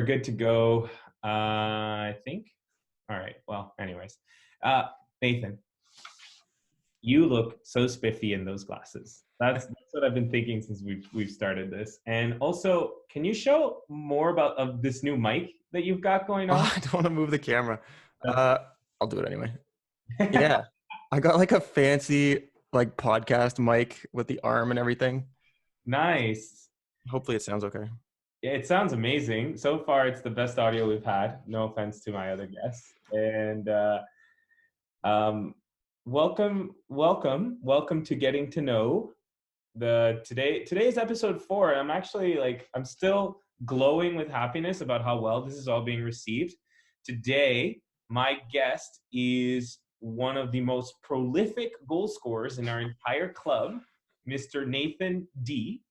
good to go, I think. All right. Well, anyways, Nathan, you look so spiffy in those glasses. That's what I've been thinking since we've started this. And also, can you show more about of this new mic that you've got going on? Oh, I don't want to move the camera. Uh, I'll do it anyway. Yeah, I got like a fancy like podcast mic with the arm and everything. Nice. Hopefully it sounds okay. Yeah, it sounds amazing. So far, it's the best audio we've had. No offense to my other guests. And um, welcome to getting to know today's episode 4. I'm still glowing with happiness about how well this is all being received. Today, my guest is one of the most prolific goal scorers in our entire club, Mr. Nathan D.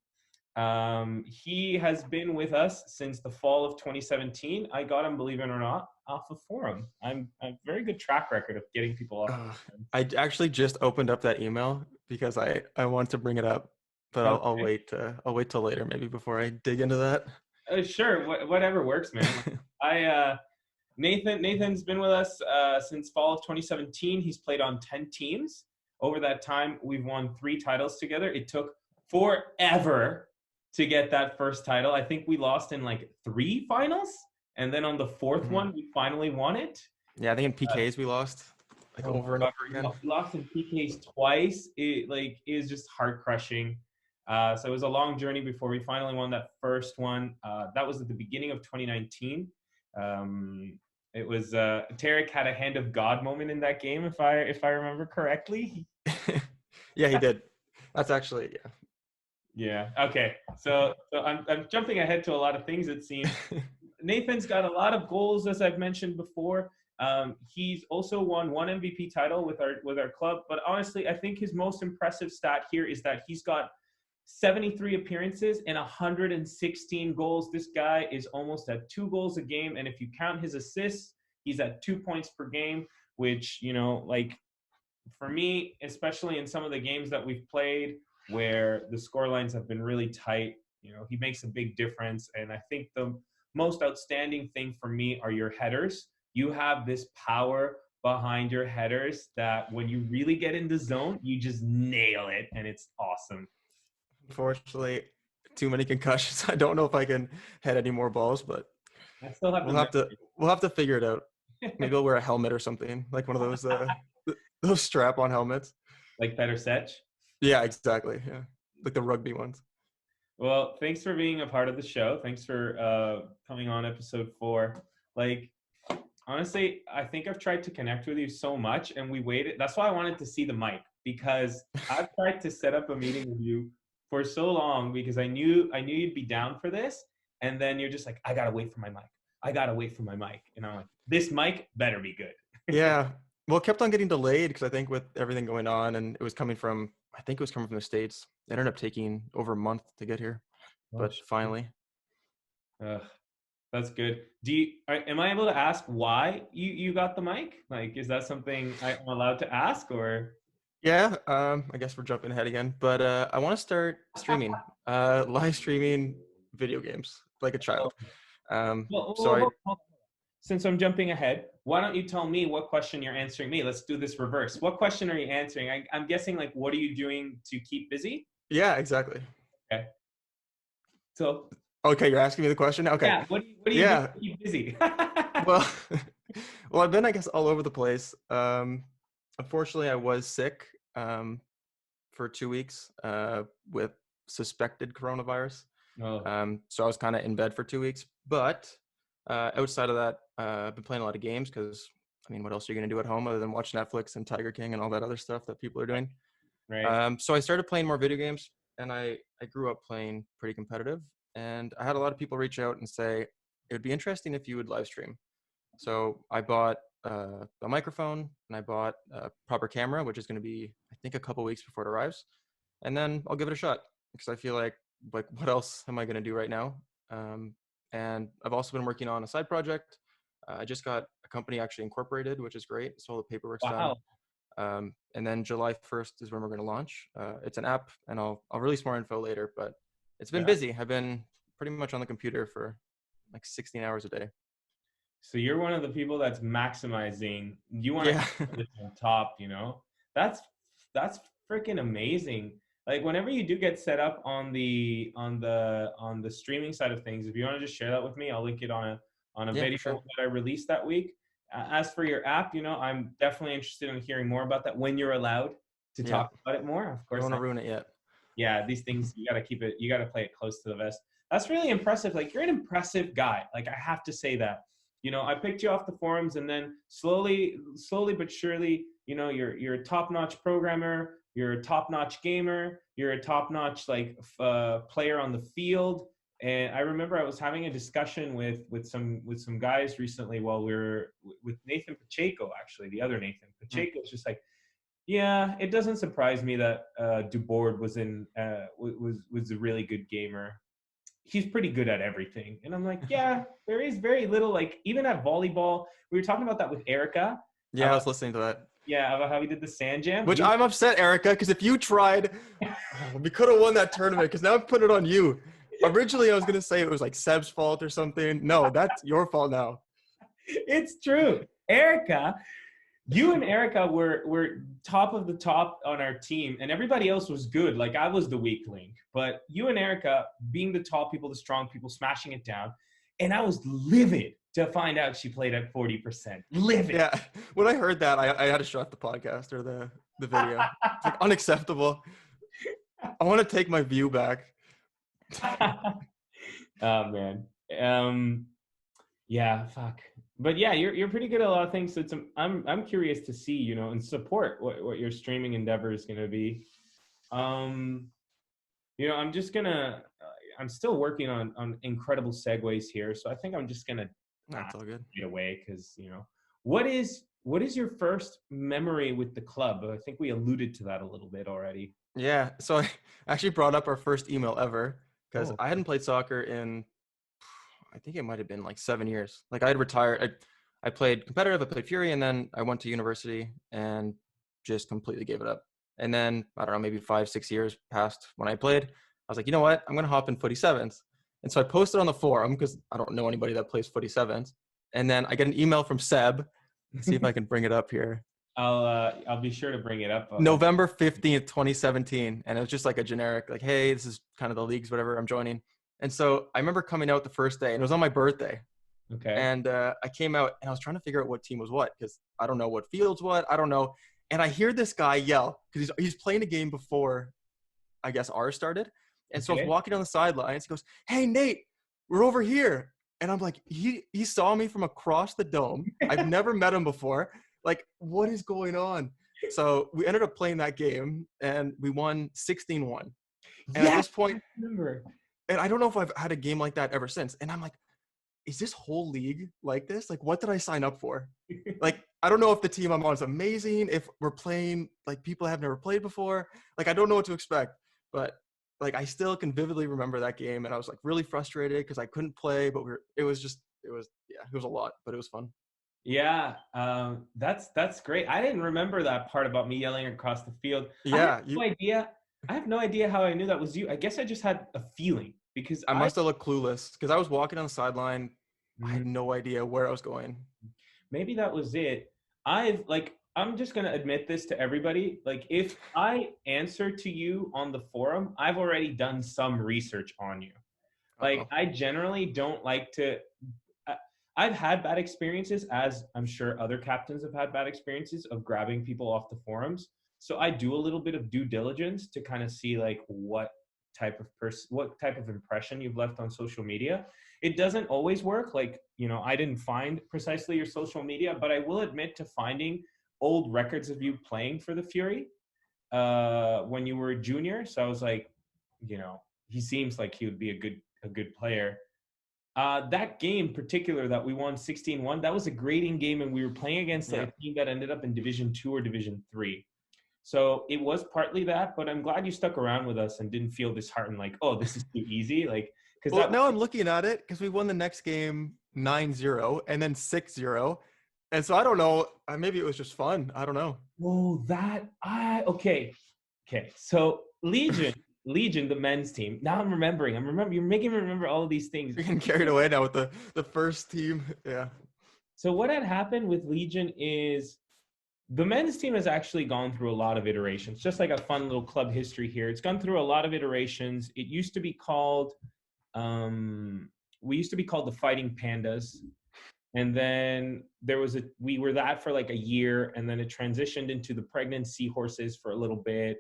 He has been with us since the fall of 2017. I got him, believe it or not, off of Forum. I'm a very good track record of getting people off. I actually just opened up that email because I want to bring it up, but Okay. I'll wait till later maybe before I dig into that. Sure, whatever works, man. Nathan's been with us since fall of 2017. He's played on 10 teams. Over that time, we've won 3 titles together. It took forever to get that first title. I think we lost in like 3 finals, and then on the 4th one, we finally won it. Yeah, I think in PKs we lost like over and over again. We lost in PKs twice. It is just heart crushing. So it was a long journey before we finally won that first one. That was at the beginning of 2019. It was Tarek had a hand of God moment in that game, if I remember correctly. Yeah, he did. That's actually Yeah. Okay. So I'm jumping ahead to a lot of things, it seems. Nathan's got a lot of goals, as I've mentioned before. He's also won 1 MVP title with our club. But honestly, I think his most impressive stat here is that he's got 73 appearances and 116 goals. This guy is almost at 2 goals a game. And if you count his assists, he's at 2 points per game, which, like for me, especially in some of the games that we've played where the score lines have been really tight, he makes a big difference. And I think the most outstanding thing for me are your headers. You have this power behind your headers that when you really get in the zone, you just nail it, and it's awesome. Unfortunately, too many concussions. I don't know if I can head any more balls, but I still have we'll have to figure it out. Maybe I'll wear a helmet or something, like one of those strap-on helmets. Like Better Setch? Yeah, exactly. Yeah, like the rugby ones. Well, thanks for being a part of the show. Thanks for coming on episode 4. Like, honestly, I think I've tried to connect with you so much, and we waited. That's why I wanted to see the mic, because I've tried to set up a meeting with you for so long because I knew you'd be down for this, and then you're just like, I gotta wait for my mic. And I'm like, this mic better be good. Yeah. Well, it kept on getting delayed because I think with everything going on, and I think it was coming from the States. It ended up taking over a month to get here, but finally. That's good. Am I able to ask why you got the mic? Like, is that something I'm allowed to ask, or? Yeah, I guess we're jumping ahead again, but I want to start streaming, live streaming video games like a child. Since I'm jumping ahead, why don't you tell me what question you're answering me? Let's do this reverse. What question are you answering? I'm guessing, like, what are you doing to keep busy? Yeah, exactly. Okay. So. Okay, you're asking me the question? Okay. Yeah. What do you do to keep busy? well, I've been, I guess, all over the place. Unfortunately, I was sick for 2 weeks with suspected coronavirus. Oh. So I was kind of in bed for 2 weeks. But outside of that, I've been playing a lot of games because, I mean, what else are you going to do at home other than watch Netflix and Tiger King and all that other stuff that people are doing? Right. So I started playing more video games, and I grew up playing pretty competitive. And I had a lot of people reach out and say, it would be interesting if you would live stream. So I bought a microphone, and I bought a proper camera, which is going to be, I think, a couple weeks before it arrives. And then I'll give it a shot because I feel like what else am I going to do right now? And I've also been working on a side project. I just got a company actually incorporated, which is great. So all the paperwork's done. And then July 1st is when we're going to launch. It's an app, and I'll release more info later, but it's been busy. I've been pretty much on the computer for like 16 hours a day. So you're one of the people that's maximizing. You want to Yeah. keep this on top, That's that's freaking amazing. Like whenever you do get set up on the streaming side of things, if you want to just share that with me, I'll link it on a Yeah, video for sure. that I released that week. As for your app, I'm definitely interested in hearing more about that when you're allowed to Yeah. talk about it more. Of Don't course, want to ruin it yet. yeah, these things you got to keep it. You got to play it close to the vest. That's really impressive. Like you're an impressive guy. Like I have to say that. I picked you off the forums, and then slowly but surely, you're a top-notch programmer. You're a top-notch gamer. You're a top-notch player on the field. And I remember I was having a discussion with some guys recently while we were with Nathan Pacheco, actually, the other Nathan Pacheco. Is just like, yeah, it doesn't surprise me that Dubord was was a really good gamer. He's pretty good at everything. And I'm like, yeah, there is very little, like, even at volleyball, we were talking about that with Erika. Yeah, I was listening to that. Yeah, about how he did the sand jam. Which I'm upset, Erika, because if you tried, we could have won that tournament, because now I'm putting it on you. Originally, I was going to say it was like Seb's fault or something. No, that's your fault now. It's true. Erika, you and Erika were top of the top on our team, and everybody else was good. Like I was the weak link, but you and Erika being the tall people, the strong people, smashing it down, and I was livid to find out she played at 40%. Livid. Yeah, when I heard that, I had to shut the podcast or the video. It's like unacceptable. I want to take my view back. Oh man. Yeah, fuck. But yeah, you're pretty good at a lot of things. So I'm curious to see, and support what your streaming endeavor is going to be. I'm just gonna. I'm still working on incredible segues here, so I think I'm just gonna That's all good. get away because what is your first memory with the club? I think we alluded to that a little bit already. Yeah, so I actually brought up our first email ever because I hadn't played soccer in, I think it might have been like 7 years. Like I had retired. I played competitive, I played Fury, and then I went to university and just completely gave it up. And then, I don't know, maybe 5-6 years passed when I played. I was like, you know what? I'm going to hop in footy sevens. And so I posted on the forum because I don't know anybody that plays footy sevens. And then I get an email from Seb. Let's see if I can bring it up here. I'll be sure to bring it up. November 15th, 2017. And it was just like a generic, like, hey, this is kind of the leagues, whatever, I'm joining. And so I remember coming out the first day, and it was on my birthday. Okay. And I came out, and I was trying to figure out what team was what, because I don't know what field's what. I don't know. And I hear this guy yell, because he's playing a game before, I guess, ours started. And so I was walking on the sidelines. He goes, hey, Nate, we're over here. And I'm like, he saw me from across the dome. I've never met him before. Like, what is going on? So we ended up playing that game, and we won 16-1. And at this point, I remember. And I don't know if I've had a game like that ever since. And I'm like, is this whole league like this? Like, what did I sign up for? Like, I don't know if the team I'm on is amazing, if we're playing like people I have never played before. Like, I don't know what to expect. But like, I still can vividly remember that game. And I was like really frustrated because I couldn't play, but it was a lot, but it was fun. Yeah, that's great. I didn't remember that part about me yelling across the field. Yeah. I have no idea how I knew that was you. I guess I just had a feeling because I must have looked clueless because I was walking on the sideline. I had Mhm. no idea where I was going. Maybe that was it. I'm just gonna admit this to everybody. Like, if I answer to you on the forum, I've already done some research on you. Like, Uh-oh. I generally don't like to. I've had bad experiences, as I'm sure other captains have had bad experiences of grabbing people off the forums. So I do a little bit of due diligence to kind of see like what type of impression you've left on social media. It doesn't always work. Like, I didn't find precisely your social media, but I will admit to finding old records of you playing for the Fury when you were a junior. So I was like, he seems like he would be a good player. That game in particular that we won 16-1, that was a grading game, and we were playing against a team that ended up in Division 2 or Division 3. So it was partly that, but I'm glad you stuck around with us and didn't feel disheartened, like, oh, this is too easy. Like, because now I'm looking at it because we won the next game 9-0 and then 6-0. And so I don't know. Maybe it was just fun. I don't know. okay. So Legion Legion, the men's team. Now I'm remembering. You're making me remember all of these things. You're getting carried away now with the first team. Yeah. So what had happened with Legion is the men's team has actually gone through a lot of iterations. Just like a fun little club history here. It's gone through a lot of iterations. It used to be called, we used to be called the Fighting Pandas. And then we were that for like a year, and then it transitioned into the Pregnant Seahorses for a little bit.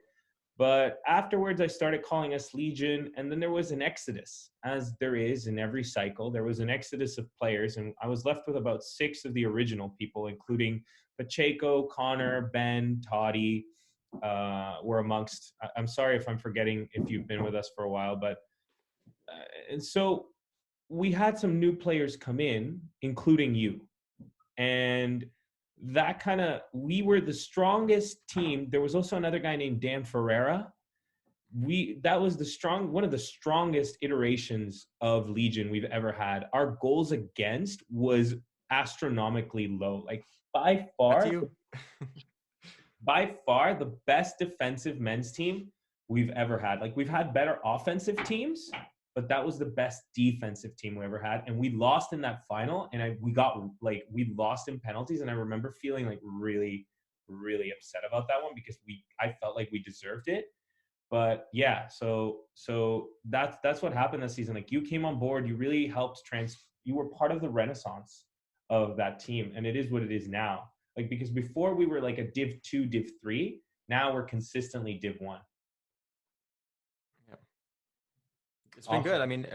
But afterwards, I started calling us Legion, and then there was an exodus, as there is in every cycle. There was an exodus of players, and I was left with about 6 of the original people, including Pacheco, Connor, Ben, Toddy, were amongst. I'm sorry if I'm forgetting if you've been with us for a while, but and so we had some new players come in, including you, and that kind of we were the strongest team. There was also another guy named Dan Ferreira. That was one of the strongest iterations of Legion we've ever had. Our goals against was astronomically low. Like by That's far, you. by far the best defensive men's team we've ever had. Like we've had better offensive teams, but that was the best defensive team we ever had. And we lost in that final, and we lost in penalties. And I remember feeling like really, really upset about that one because I felt like we deserved it. But yeah, so that's what happened this season. Like you came on board, you really helped you were part of the renaissance of that team, and it is what it is now. Like because before we were like a Div 2, Div 3, now we're consistently Div 1. Yeah. It's been Awesome. good. I mean,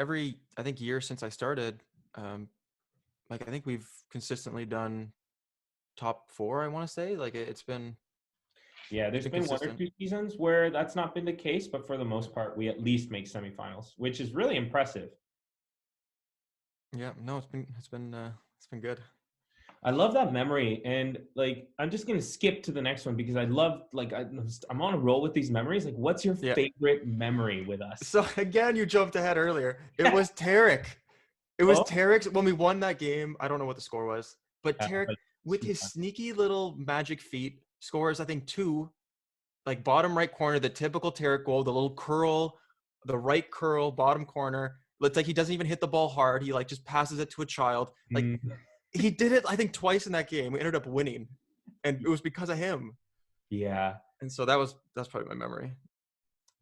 I think year since I started, like I think we've consistently done top 4. I want to say like it's been Yeah, it's there's been been one or consistent. two seasons where that's not been the case, but for the most part, we at least make semifinals, which is really impressive. Yeah, no, it's been good. I love that memory, and like I'm just gonna skip to the next one because I love I'm on a roll with these memories. Like, what's your Yeah. favorite memory with us? So again, you jumped ahead earlier. It was Tarek. It was Oh, Tarek's when we won that game. I don't know what the score was, but Tarek but with his sneaky little magic feet scores, I think 2, like bottom right corner, the typical Tarek goal, the little curl, the right curl, bottom corner. Looks like he doesn't even hit the ball hard. He like just passes it to a child. Like he did it, I think, twice in that game. We ended up winning, and it was because of him. yeah, And so that's probably my memory.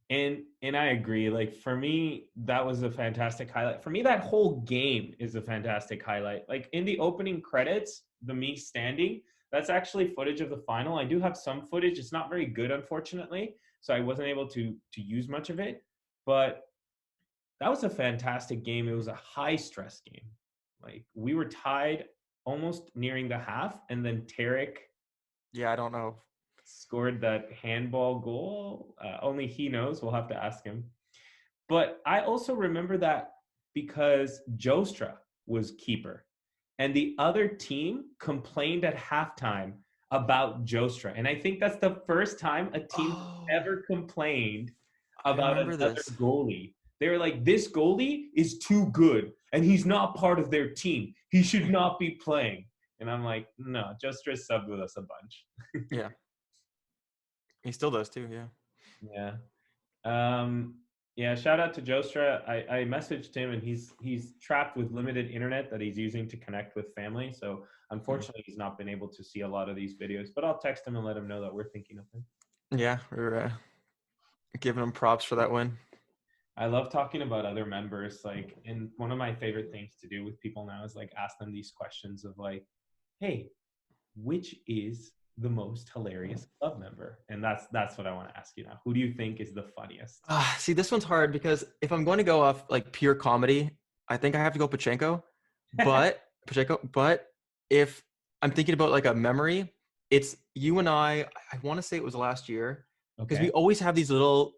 and I agree. Like for me, that was a fantastic highlight. For me, that whole game is a fantastic highlight. Like in the opening credits, the me standing, that's actually footage of the final. I do have some footage. It's not very good, unfortunately, so I wasn't able to use much of it. But that was a fantastic game. It was a high stress game. Like we were tied almost nearing the half, and then Tarek Yeah, I don't know. scored that handball goal. Only he knows. We'll have to ask him. But I also remember that because Jostra was keeper, and the other team complained at halftime about Jostra, and I think that's the first time a team Oh, ever complained I about remember another this. goalie. They were like, "This goalie is too good, and he's not part of their team. He should not be playing." And I'm like, "No, Jostra subbed with us a bunch." Yeah, he still does too. Yeah. Yeah. Um, yeah, shout out to Jostra. I messaged him, and he's trapped with limited internet that he's using to connect with family. So Hmm. unfortunately, he's not been able to see a lot of these videos. But I'll text him and let him know that we're thinking of him. Yeah, we're giving him props for that win. I love talking about other members. Like, and one of my favorite things to do with people now is like ask them these questions of like, "Hey, which is the most hilarious club member?" And that's what I want to ask you now. Who do you think is the funniest? See, this one's hard because if I'm going to go off like pure comedy, I think I have to go Pacheco. But if I'm thinking about like a memory, it's you and I. I want to say it was last year because we Okay. always have these little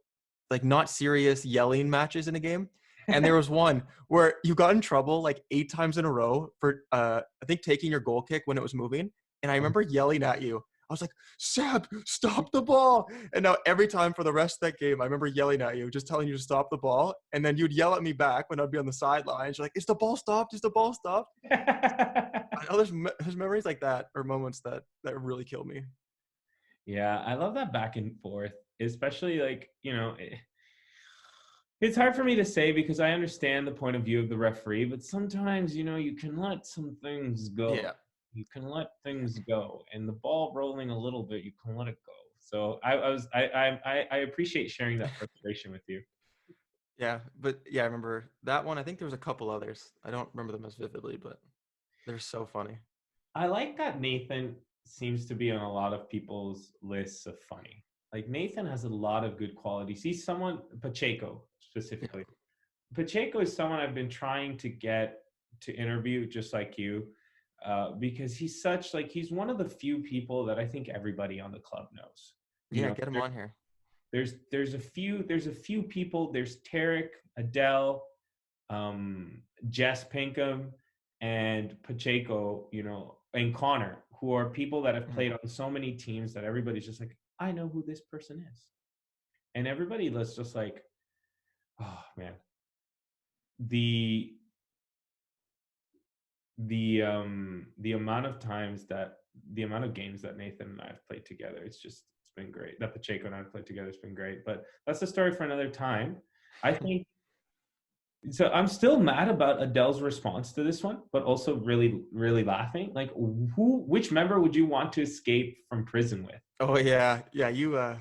like not serious yelling matches in a game. And there was one where you got in trouble like 8 times in a row for I think taking your goal kick when it was moving. And I remember yelling at you. I was like, Seb, stop the ball. And now every time for the rest of that game, I remember yelling at you, just telling you to stop the ball. And then you'd yell at me back when I'd be on the sidelines. You're like, is the ball stopped? Is the ball stopped? I know there's memories like that or moments that really kill me. Yeah, I love that back and forth, especially like, It's hard for me to say because I understand the point of view of the referee, but sometimes, you can let some things go. Yeah. You can let things go, and the ball rolling a little bit, you can let it go. So I appreciate sharing that frustration with you. Yeah, but yeah, I remember that one. I think there was a couple others. I don't remember them as vividly, but they're so funny. I like that Nathan seems to be on a lot of people's lists of funny. Like Nathan has a lot of good qualities. He's someone Pacheco Yeah. specifically. Pacheco is someone I've been trying to get to interview, just like you, because he's one of the few people that I think everybody on the club knows. You Yeah, know, get him on here. there's a few people. There's Tarek, Adele, Jess Pinkham, and Pacheco, and Connor, who are people that have Mhm. played on so many teams that everybody's just like, I know who this person is, and everybody was just like, oh man, the the amount of times that the amount of games that Nathan and I have played together, it's been great. That Pacheco and I have played together, it's been great. But that's a story for another time. I think so. I'm still mad about Adele's response to this one, but also really, really laughing. Like, which member would you want to escape from prison with? Oh yeah, yeah.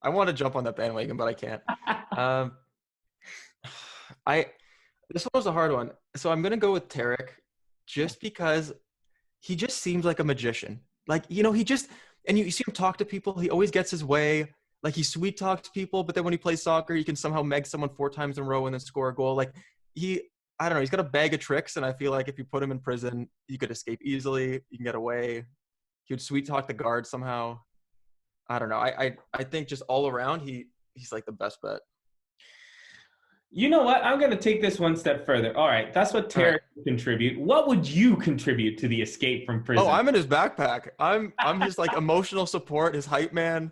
I want to jump on that bandwagon, but I can't. Um, I this one was a hard one, so I'm gonna go with Tarek, just because he just seems like a magician. Like, he just, and you see him talk to people, he always gets his way. Like, he sweet talks people, but then when he plays soccer, he can somehow meg someone 4 times in a row and then score a goal. Like, I don't know, he's got a bag of tricks, and I feel like if you put him in prison, he could escape easily. You can get away. He would sweet talk the guard somehow. I don't know. I think just all around, he's like the best bet. You know what? I'm going to take this one step further. All right, that's what All right. Tarek would contribute. What would you contribute to the escape from Oh, prison? I'm in his backpack. I'm his like emotional support, his hype man.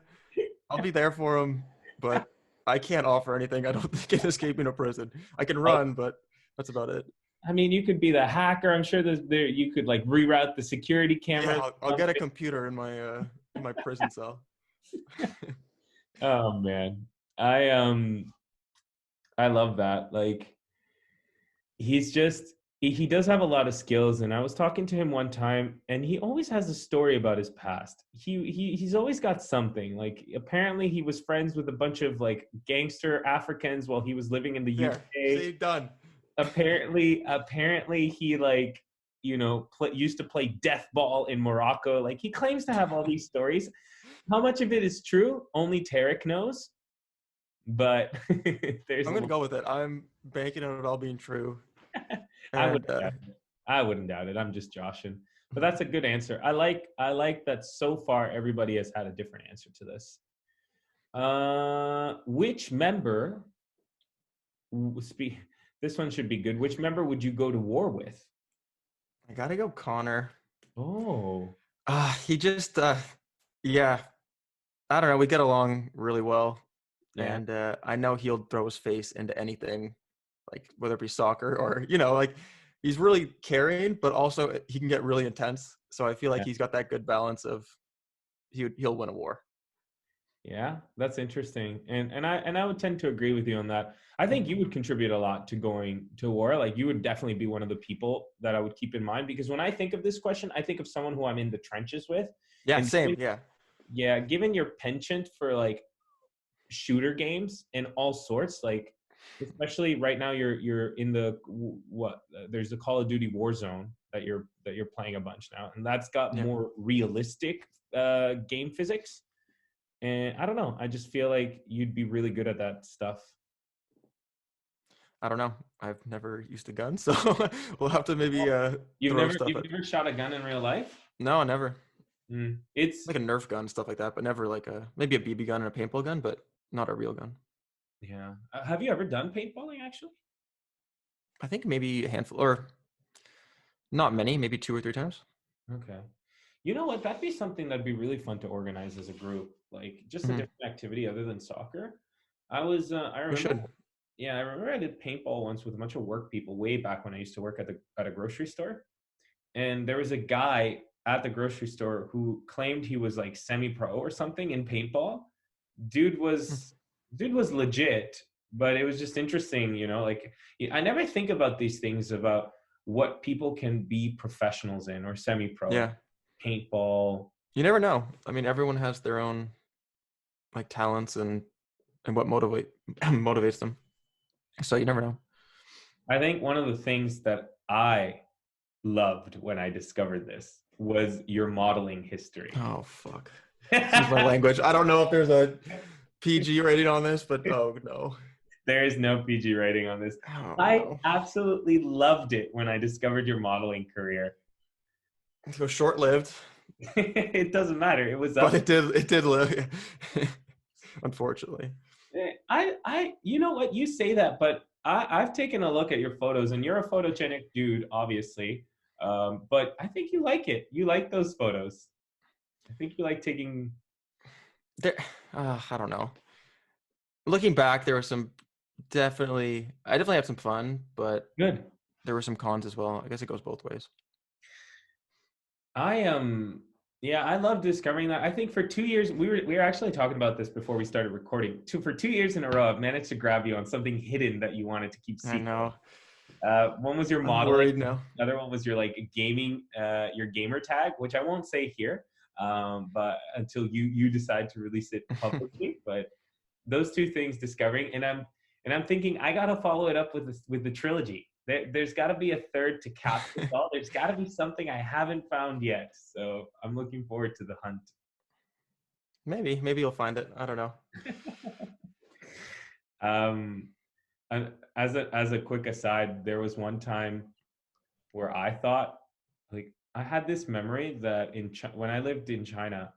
I'll be there for him, but I can't offer anything. I don't think in escaping a prison. I can Oh, run, but that's about it. I mean, you could be the hacker. I'm sure you could like reroute the security Yeah, cameras. I'll get a computer in my prison cell. Oh man, I love that. Like he's just he does have a lot of skills, and I was talking to him one time, and he always has a story about his past. He's always got something. Like apparently he was friends with a bunch of like gangster Africans while he was living in the There, UK. see, done. Apparently he like used to play death ball in Morocco. Like he claims to have all these stories. How much of it is true? Only Tarek knows. But there's I'm a gonna little. go with it. I'm banking on it all being true. I And wouldn't doubt it. I wouldn't doubt it. I'm just joshing. But that's a good answer. I like that so far everybody has had a different answer to this. Which member speak this one should be good. Which member would you go to war with? I gotta go Connor. Oh. He just yeah. I don't know. We get along really well. Yeah. And I know he'll throw his face into anything, like whether it be soccer or like he's really caring, but also he can get really intense. So I feel like Yeah. he's got that good balance of he'll win a war. Yeah, that's interesting. And I would tend to agree with you on that. I think you would contribute a lot to going to war. Like you would definitely be one of the people that I would keep in mind because when I think of this question, I think of someone who I'm in the trenches with. Yeah, And same. Yeah, yeah, given your penchant for like shooter games and all sorts, like especially right now you're in the what there's the Call of Duty Warzone that you're playing a bunch now, and that's got yeah. more realistic game physics. And I don't know. I just feel like you'd be really good at that stuff. I don't know. I've never used a gun, so we'll have to maybe You've throw never stuff you've at. never shot a gun in real life? No, never. It's Like a Nerf gun, stuff like that, but never like maybe a BB gun and a paintball gun, but not a real gun. yeah. Have you ever done paintballing actually? I think maybe a handful or not many, maybe 2 or 3 times. Okay. You know what? That'd be something that'd be really fun to organize as a group. Like just a Hmm. different activity other than soccer. I We remember should. yeah, I remember I did paintball once with a bunch of work people way back when I used to work at a grocery store. And there was a guy at the grocery store who claimed he was like semi-pro or something in paintball. Dude Hmm. was dude was legit, but it was just interesting, like I never think about these things about what people can be professionals in or semi-pro, like Yeah. paintball. You never know. I mean, everyone has their own like talents and what motivates them. So you never know. I think one of the things that I loved when I discovered this was your modeling history. Oh fuck. Excuse my language. I don't know if there's a PG rating on this, but oh no. There is no PG rating on this. Oh I no. absolutely loved it when I discovered your modeling career. It was short lived, It doesn't matter. It was but up. it did live. Unfortunately. You know what? You say that, but I've taken a look at your photos, and you're a photogenic dude, obviously. But I think you like it. You like those photos. I think you like taking. There I don't know. Looking back, there was I definitely had some fun, but Good. there were some cons as well. I guess it goes both ways. I Yeah, I love discovering that. I think for 2 years we were actually talking about this before we started recording. For 2 years in a row, I've managed to grab you on something hidden that you wanted to keep I secret. know. One was your I'm modeling. worried now. The other one was your like gaming, your gamer tag, which I won't say here, but until you decide to release it publicly. But those two things, discovering, and I'm thinking I gotta follow it up with the trilogy. There's got to be a third to cap this all. There's got to be something I haven't found yet. So I'm looking forward to the hunt. Maybe you'll find it. I don't know. um, and as a quick aside, there was one time where I thought, like, I had this memory that when I lived in China,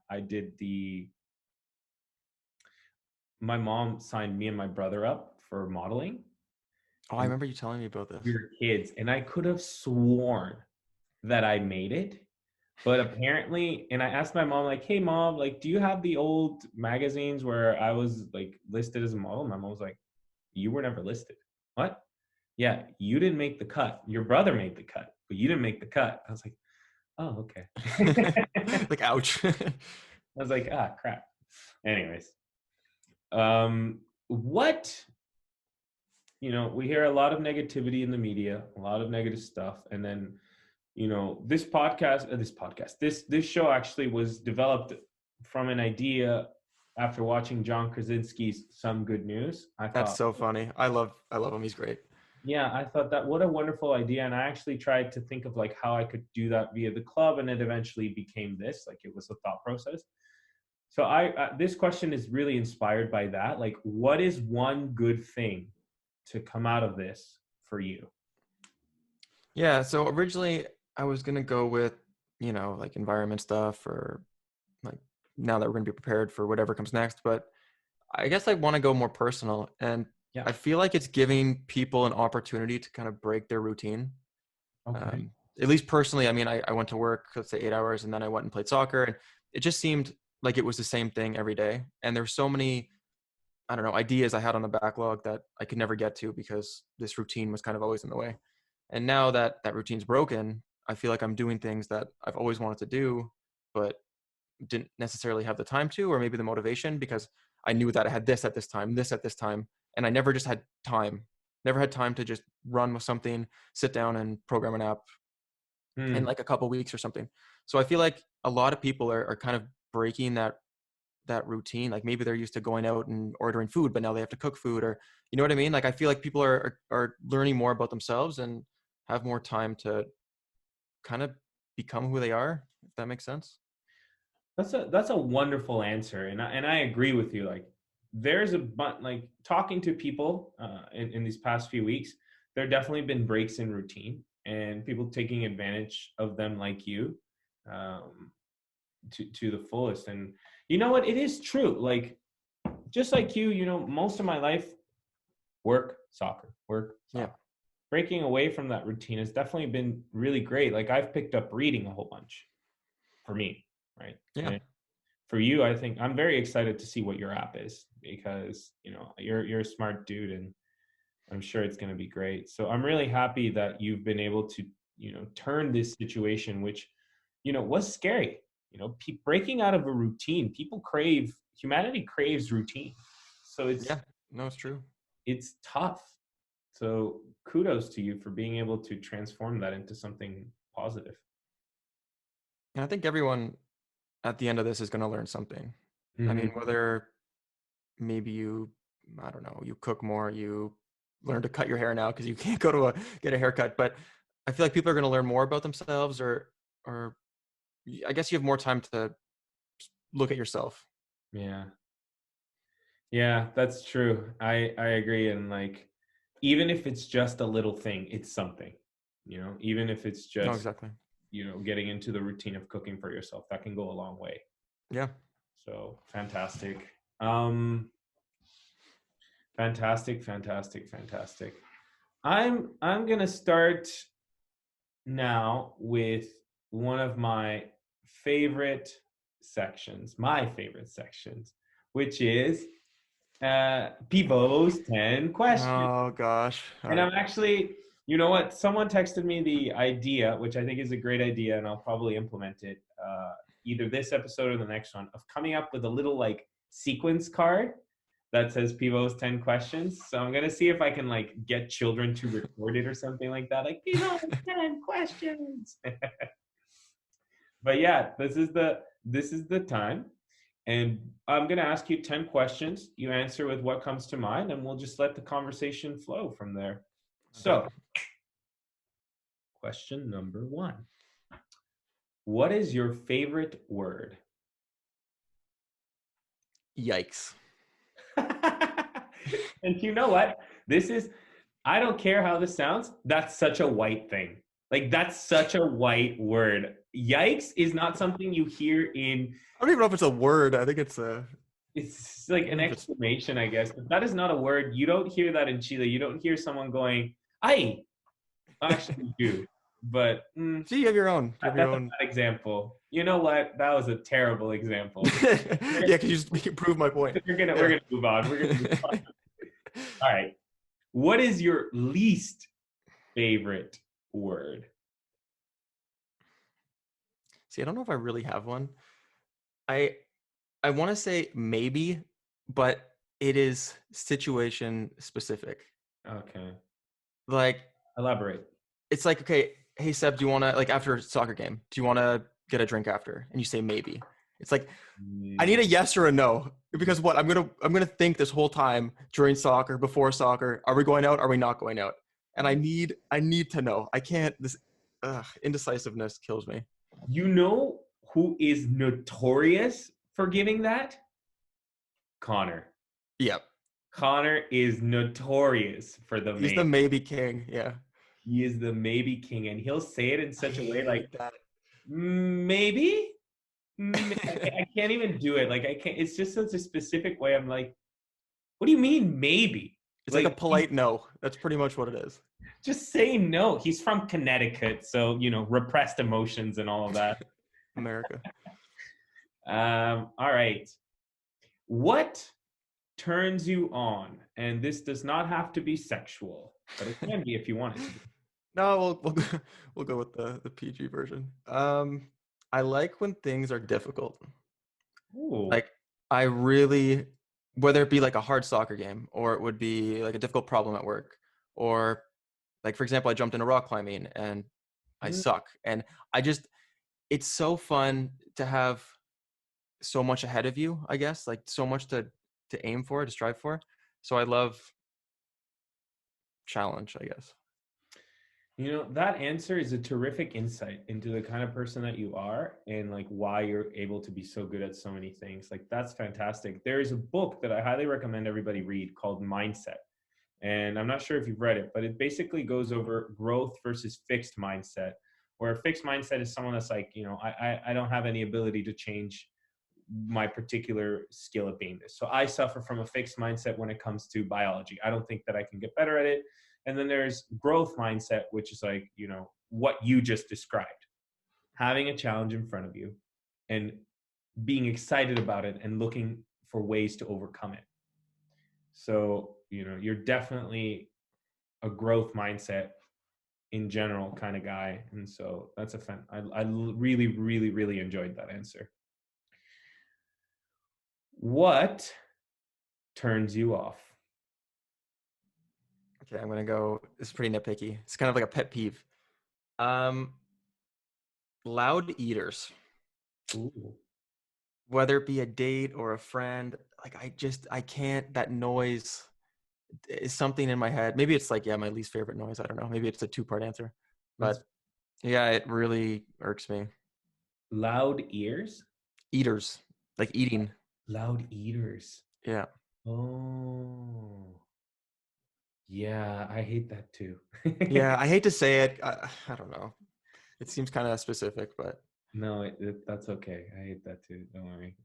my mom signed me and my brother up for modeling. Oh, I And remember you telling me about this. we were kids, and I could have sworn that I made it. But apparently, and I asked my mom, like, hey, mom, like, do you have the old magazines where I was like listed as a model? My mom was like, you were never listed. What? Yeah, you didn't make the cut. Your brother made the cut, but you didn't make the cut. I was like, oh, okay. I Like, ouch. was like, ah, crap. Anyways, what, we hear a lot of negativity in the media, a lot of negative stuff. And then, this show actually was developed from an idea after watching John Krasinski's Some Good News. I That's thought, so funny. I love him. He's great. yeah, I thought that what a wonderful idea. And I actually tried to think of like how I could do that via the club. And it eventually became this, like it was a thought process. So this question is really inspired by that. Like, what is one good thing to come out of this for you? Yeah. So originally I was gonna go with, like environment stuff or like now that we're gonna be prepared for whatever comes next. But I guess I want to go more personal, and Yeah. I feel like it's giving people an opportunity to kind of break their routine. Okay. At least personally, I mean, I went to work, let's say 8 hours, and then I went and played soccer, and it just seemed like it was the same thing every day. And there's so many, I don't know, ideas I had on the backlog that I could never get to because this routine was kind of always in the way. And now that that routine's broken, I feel like I'm doing things that I've always wanted to do, but didn't necessarily have the time to, or maybe the motivation, because I knew that I had this at this time, and I never just had time. Never had time to just run with something, sit down and program an app in Hmm. like a couple weeks or something. So I feel like a lot of people are kind of breaking that routine. Like maybe they're used to going out and ordering food, but now they have to cook food, or you know what I mean? Like I feel like people are learning more about themselves and have more time to kind of become who they are, if that makes sense. That's a wonderful answer, and I agree with you. Like, there's like talking to people in these past few weeks, there definitely been breaks in routine and people taking advantage of them, like you, um, to the fullest. And you know what? It is true. Like, just like you, most of my life, work, soccer, work, Yeah. soccer. Breaking away from that routine has definitely been really great. Like, I've picked up reading a whole bunch for me, right? Yeah. And for you, I think I'm very excited to see what your app is, because you're a smart dude, and I'm sure it's going to be great. So I'm really happy that you've been able to turn this situation, which was scary. Breaking out of a routine. Humanity craves routine. So it's Yeah. No, it's true. it's tough. So kudos to you for being able to transform that into something positive. And I think everyone at the end of this is going to learn something. I mean, whether maybe you, I don't know, you cook more, you learn to cut your hair now because you can't go to get a haircut, but I feel like people are going to learn more about themselves, or I guess you have more time to look at yourself. Yeah. Yeah, that's true. I agree. And like, even if it's just a little thing, it's something, even if it's No, just, exactly. getting into the routine of cooking for yourself, that can go a long way. Yeah. So fantastic. Um, fantastic, fantastic, fantastic. I'm gonna start now with one of my favorite sections, which is Pivo's 10 questions. Oh gosh. All And right. I'm actually, you know what? Someone texted me the idea, which I think is a great idea, and I'll probably implement it either this episode or the next one, of coming up with a little like sequence card that says Pivo's 10 questions. So I'm gonna see if I can like get children to record it or something like that, like Pivo's 10 questions. But yeah, this is the time. And I'm going to ask you 10 questions. You answer with what comes to mind, and we'll just let the conversation flow from there. Okay. So, question number 1. What is your favorite word? Yikes. And you know what? I don't care how this sounds. That's such a white thing. Like, that's such a white word. Yikes is not something you hear in. I don't even know if it's a word. I think it's a. It's like I don't an know if it's. exclamation, I guess. But that is not a word. You don't hear that in Chile. You don't hear someone going, "Ay." Actually, you do. But See, you have your own. You have your that's a own. bad example. You know what? That was a terrible example. Yeah, because you proved my point. We're gonna move on. We're gonna move on. All right. What is your least favorite word? See, I don't know if I really have one. I I want to say maybe, but it is situation specific. Okay. Like Elaborate. it's like, okay, hey Seb, do you want to, like, after a soccer game, do you want to get a drink after? And you say maybe. It's like, I need a yes or a no, because what I'm gonna think this whole time during soccer, before soccer, are we going out? Are we not going out? And I need to know. I can't. This indecisiveness kills me. You know who is notorious for giving that? Connor. Yep, Connor is notorious for the he's the maybe. maybe king. Yeah, He is the maybe king, and he'll say it in I such a way like hate that. maybe. I can't even do it. Like I can't. It's just such a specific way. I'm like, what do you mean maybe? It's like a Like polite no. That's pretty much what it is. just say no. He's from Connecticut, so repressed emotions and all of that. America. All right. What turns you on? And this does not have to be sexual, but it can be if you want it to be. No, we'll go with the PG version. I like when things are difficult. Ooh. Like I really, whether it be like a hard soccer game or it would be like a difficult problem at work, or like for example, I jumped into rock climbing and I Mm. suck, and I just it's so fun to have so much ahead of you. I guess like so much to aim for, to strive for. So I love challenge, I guess. That answer is a terrific insight into the kind of person that you are and like why you're able to be so good at so many things. Like that's fantastic. There is a book that I highly recommend everybody read called Mindset. And I'm not sure if you've read it, but it basically goes over growth versus fixed mindset, where a fixed mindset is someone that's like, I don't have any ability to change my particular skill at being this. So I suffer from a fixed mindset when it comes to biology. I don't think that I can get better at it. And then there's growth mindset, which is like, what you just described, having a challenge in front of you and being excited about it and looking for ways to overcome it. So, you're definitely a growth mindset in general kind of guy. And so that's a fun. I really, really, really enjoyed that answer. What turns you off? Okay, I'm gonna go. It's pretty nitpicky. It's kind of like a pet peeve. Um, Loud eaters, Ooh. whether it be a date or a friend. Like I can't. That noise is something in my head. Maybe it's like, yeah, my least favorite noise. I don't know. Maybe it's a two-part answer, That's but yeah, it really irks me. loud ears? Eaters, like eating. Loud eaters. Yeah, Oh. Yeah, I hate that too. yeah. I hate to say it. I don't know. It seems kind of specific, but No, that's okay. I hate that too. Don't worry.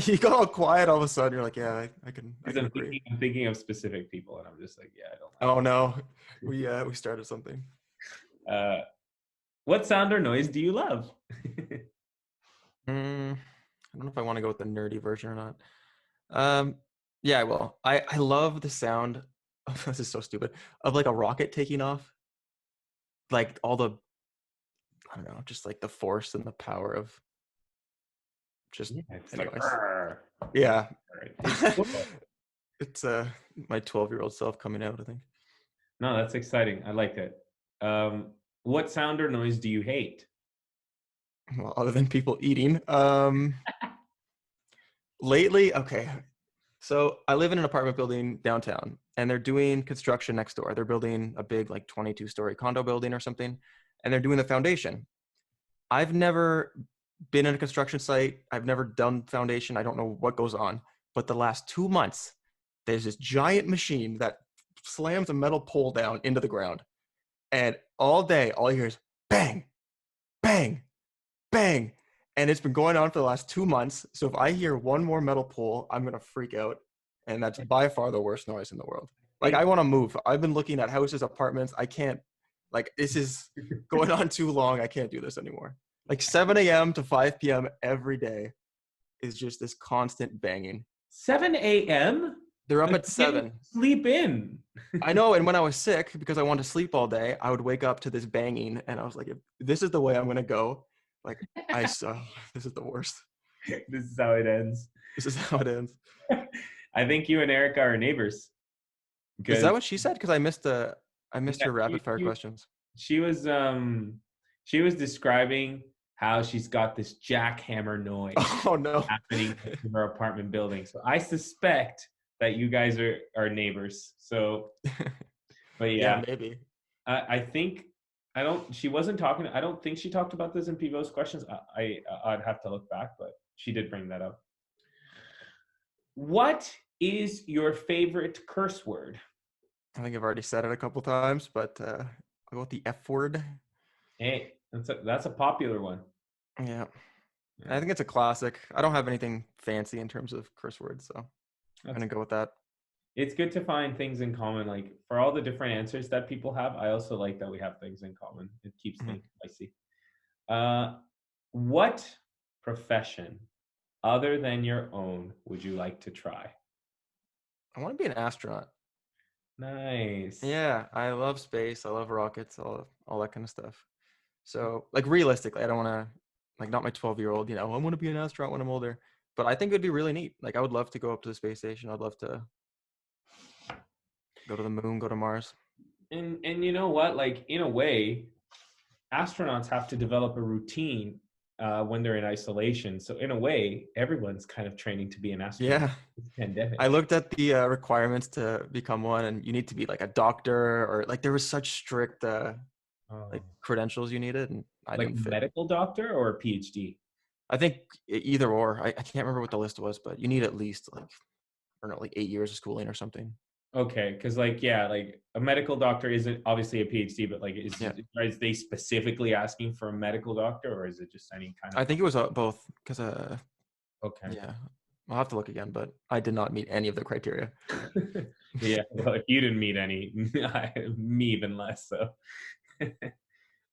you got all quiet all of a sudden. You're like, yeah, I Because can agree. I'm thinking of specific people, and I'm just like, yeah, I don't like Oh no, we started something. it. What sound or noise do you love? I don't know if I want to go with the nerdy version or not. Um, yeah, I will. I love the sound. This is so stupid. Of like a rocket taking off, like all the I don't know, just like the force and the power of just Yeah, it's like, anyways. "Arr." Yeah. It's cool. It's my 12-year-old self coming out, I think. No, that's exciting. I like it. What sound or noise do you hate? Well, other than people eating. Lately, okay. So I live in an apartment building downtown, and they're doing construction next door. They're building a big, like 22-story condo building or something, and they're doing the foundation. I've never been in a construction site. I've never done foundation. I don't know what goes on. But the last 2 months, there's this giant machine that slams a metal pole down into the ground. And all day, all you hear is bang, bang, bang. And it's been going on for the last 2 months. So if I hear one more metal pole, I'm going to freak out. And that's by far the worst noise in the world. Like, I Hate want to move. I've been looking at houses, apartments. I can't, like, this is going on too long. I can't do this anymore. Like 7 a.m. to 5 p.m. every day is just this constant banging. 7 a.m. They're up Like, at you didn't 7. sleep in. I know. And when I was sick, because I wanted to sleep all day, I would wake up to this banging. And I was like, if this is the way I'm going to go, like, this is the worst. This is how it ends. This is how it ends. I think you and Erica are neighbors Is because that what she said? Because I missed yeah, her rapid fire questions. she was she was describing how she's got this jackhammer noise Oh no. happening in her apartment building. So I suspect that you guys are neighbors. So, but Yeah, yeah, maybe. I think I don't. She wasn't talking. I don't think she talked about this in Pivo's questions. I'd have to look back, but she did bring that up. What is your favorite curse word? I think I've already said it a couple times, but I'll go with the F word. Hey, that's a popular one. Yeah. I Yeah, think it's a classic. I don't have anything fancy in terms of curse words, so I'm that's gonna go with that. it's good to find things in common. Like for all the different answers that people have, I also like that we have things in common. It keeps Mhm. things spicy. Uh, what profession other than your own would you like to try? I want to be an astronaut. Nice. Yeah, I love space. I love rockets. All that kind of stuff. So, like realistically, I don't want to, like, not my 12-year-old. I want to be an astronaut when I'm older. But I think it'd be really neat. Like, I would love to go up to the space station. I'd love to go to the moon, go to Mars. And you know what? Like in a way, astronauts have to develop a routine when they're in isolation. So in a way, everyone's kind of training to be an astronaut. Yeah, It's I pandemic. looked at the requirements to become one, and you need to be like a doctor, or like there was such strict Oh. like credentials you needed, and I Like didn't a fit. medical doctor or a PhD? I think either or. I can't remember what the list was, but you need at least like I don't know, like 8 years of schooling or something. Okay, because like yeah, like a medical doctor isn't obviously a PhD, but like Yeah, is they specifically asking for a medical doctor, or is it just any kind of? I think it was both because Okay. yeah, I'll have to look again, but I did not meet any of the criteria. Yeah, well, if you didn't meet any, me even less. So,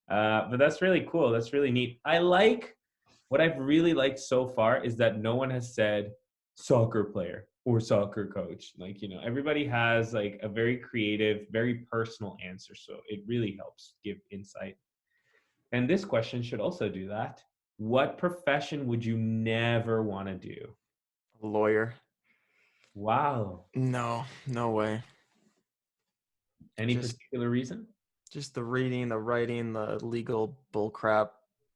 but that's really cool. That's really neat. I like what I've really liked so far is that no one has said soccer player or soccer coach. Like, everybody has like a very creative, very personal answer. So it really helps give insight. And this question should also do that. What profession would you never want to do? Lawyer? Wow. No, no way. Any particular reason? Just the reading, the writing, the legal bull crap.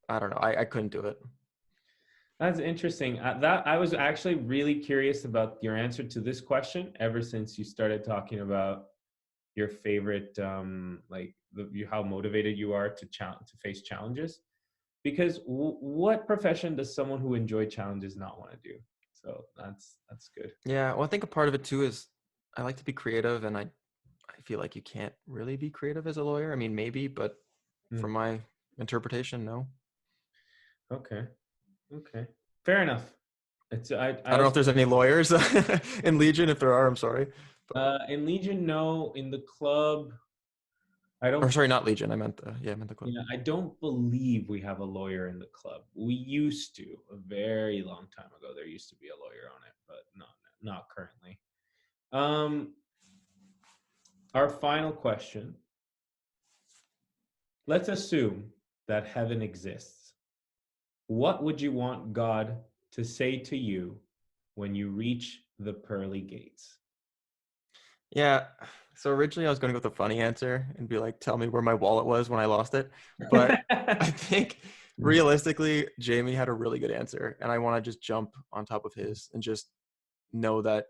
I don't know. I couldn't do it. That's interesting. That I was actually really curious about your answer to this question ever since you started talking about your favorite, like how motivated you are to face challenges. Because what profession does someone who enjoy challenges not want to do? So that's good. Yeah. Well, I think a part of it too is I like to be creative, and I feel like you can't really be creative as a lawyer. I mean, maybe, but Hmm. from my interpretation, no. Okay. Okay. Fair enough. It's I I don't know also if there's any lawyers in Legion. If there are, I'm sorry. But, in Legion, no. In the club, I or don't. sorry, not Legion. I meant I meant the club. Yeah, I don't believe we have a lawyer in the club. We used to a very long time ago. There used to be a lawyer on it, but not currently. Um, our final question. Let's assume that heaven exists. What would you want God to say to you when you reach the pearly gates? Yeah. So originally I was going to go with a funny answer and be like, tell me where my wallet was when I lost it. But I think realistically, Jamie had a really good answer. And I want to just jump on top of his and just know that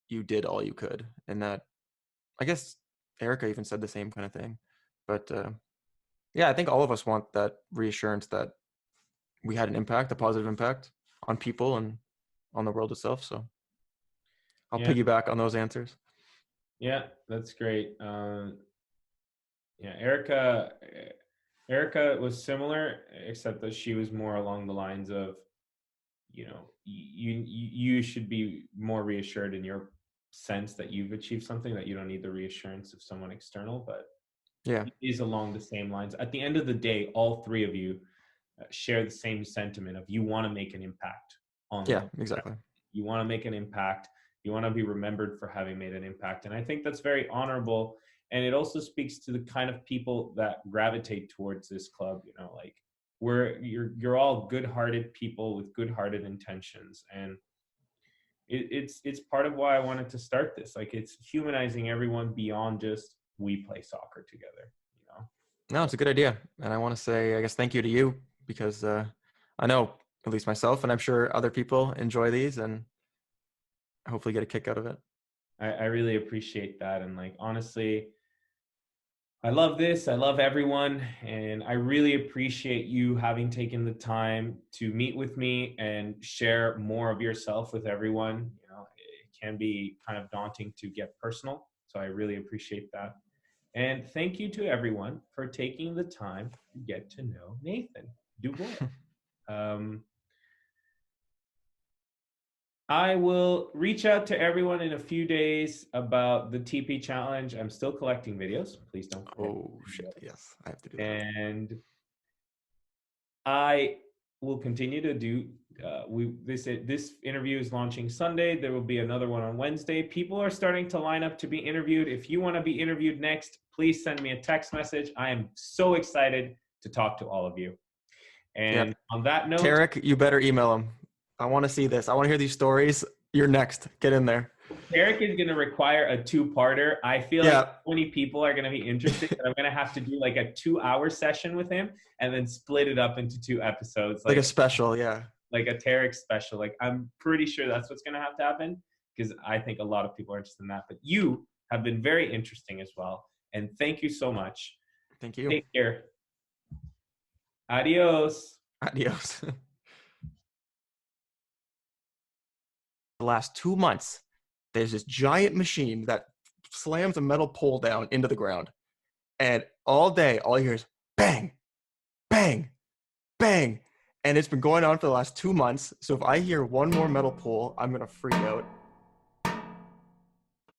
you did all you could. And that, I guess Erika even said the same kind of thing. But yeah, I think all of us want that reassurance that we had an impact, a positive impact on people and on the world itself. So I'll Yeah, piggyback on those answers. yeah, that's great. Yeah, Erica was similar, except that she was more along the lines of, you should be more reassured in your sense that you've achieved something, that you don't need the reassurance of someone external. But Yeah. it is along the same lines. At the end of the day, all three of you share the same sentiment of you want to make an impact on the Yeah, world. exactly. You want to make an impact. You want to be remembered for having made an impact. And I think that's very honorable. And it also speaks to the kind of people that gravitate towards this club, like you're all good-hearted people with good-hearted intentions. And it's part of why I wanted to start this. Like, it's humanizing everyone beyond just we play soccer together. No, So it's a good idea. And I want to say, I guess, thank you to you because I know at least myself, and I'm sure other people enjoy these and hopefully get a kick out of it. I really appreciate that. And like, honestly, I love this. I love everyone. And I really appreciate you having taken the time to meet with me and share more of yourself with everyone. It can be kind of daunting to get personal. So I really appreciate that. And thank you to everyone for taking the time to get to know Nathan Dubois. I will reach out to everyone in a few days about the TP challenge. I'm still collecting videos. Please don't forget. Oh, shit. Yes, I have to do that. And I will continue to do. This interview is launching Sunday. There will be another one on Wednesday. People are starting to line up to be interviewed. If you want to be interviewed next, please send me a text message. I am so excited to talk to all of you. Yeah. And on that note, Tarek, you better email him. I want to see this. I want to hear these stories. You're next. Get in there. Eric is going to require a two-parter. I feel like Yeah. 20 people are going to be interested. That I'm going to have to do like a 2-hour session with him and then split it up into 2 episodes, Like a special. Yeah. like a Tarek special. Like, I'm pretty sure that's what's going to have to happen because I think a lot of people are interested in that. But you have been very interesting as well. And thank you so much. Thank you. Take care. Adios. Adios. The last 2 months, there's this giant machine that slams a metal pole down into the ground. And all day, all you hear is bang, bang, bang. And it's been going on for the last 2 months. So if I hear one more metal pole, I'm going to freak out.